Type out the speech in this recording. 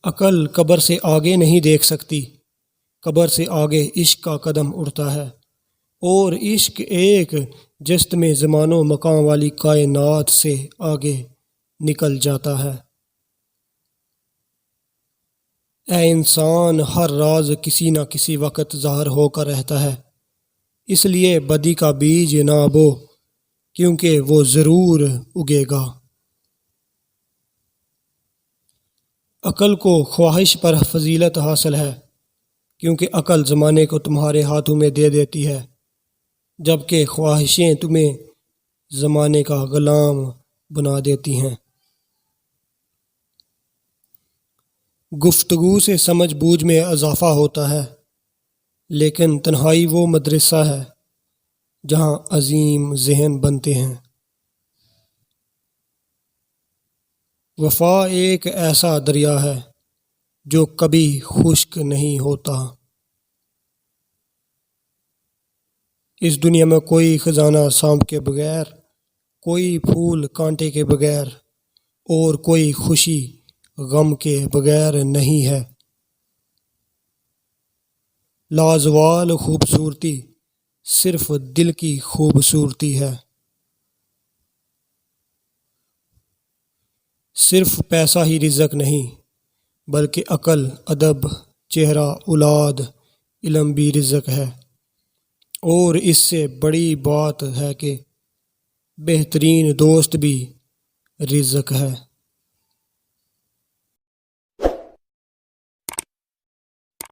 عقل قبر سے آگے نہیں دیکھ سکتی، قبر سے آگے عشق کا قدم اڑتا ہے، اور عشق ایک جست میں زمان و مکان والی کائنات سے آگے نکل جاتا ہے۔ اے انسان، ہر راز کسی نہ کسی وقت ظاہر ہو کر رہتا ہے، اس لیے بدی کا بیج نہ بو، کیونکہ وہ ضرور اگے گا۔ عقل کو خواہش پر فضیلت حاصل ہے، کیونکہ عقل زمانے کو تمہارے ہاتھوں میں دے دیتی ہے، جبکہ خواہشیں تمہیں زمانے کا غلام بنا دیتی ہیں۔ گفتگو سے سمجھ بوجھ میں اضافہ ہوتا ہے، لیکن تنہائی وہ مدرسہ ہے جہاں عظیم ذہن بنتے ہیں۔ وفا ایک ایسا دریا ہے جو کبھی خشک نہیں ہوتا۔ اس دنیا میں کوئی خزانہ سانپ کے بغیر، کوئی پھول کانٹے کے بغیر، اور کوئی خوشی غم کے بغیر نہیں ہے۔ لازوال خوبصورتی صرف دل کی خوبصورتی ہے۔ صرف پیسہ ہی رزق نہیں، بلکہ عقل، ادب، چہرہ، اولاد، علم بھی رزق ہے، اور اس سے بڑی بات ہے کہ بہترین دوست بھی رزق ہے۔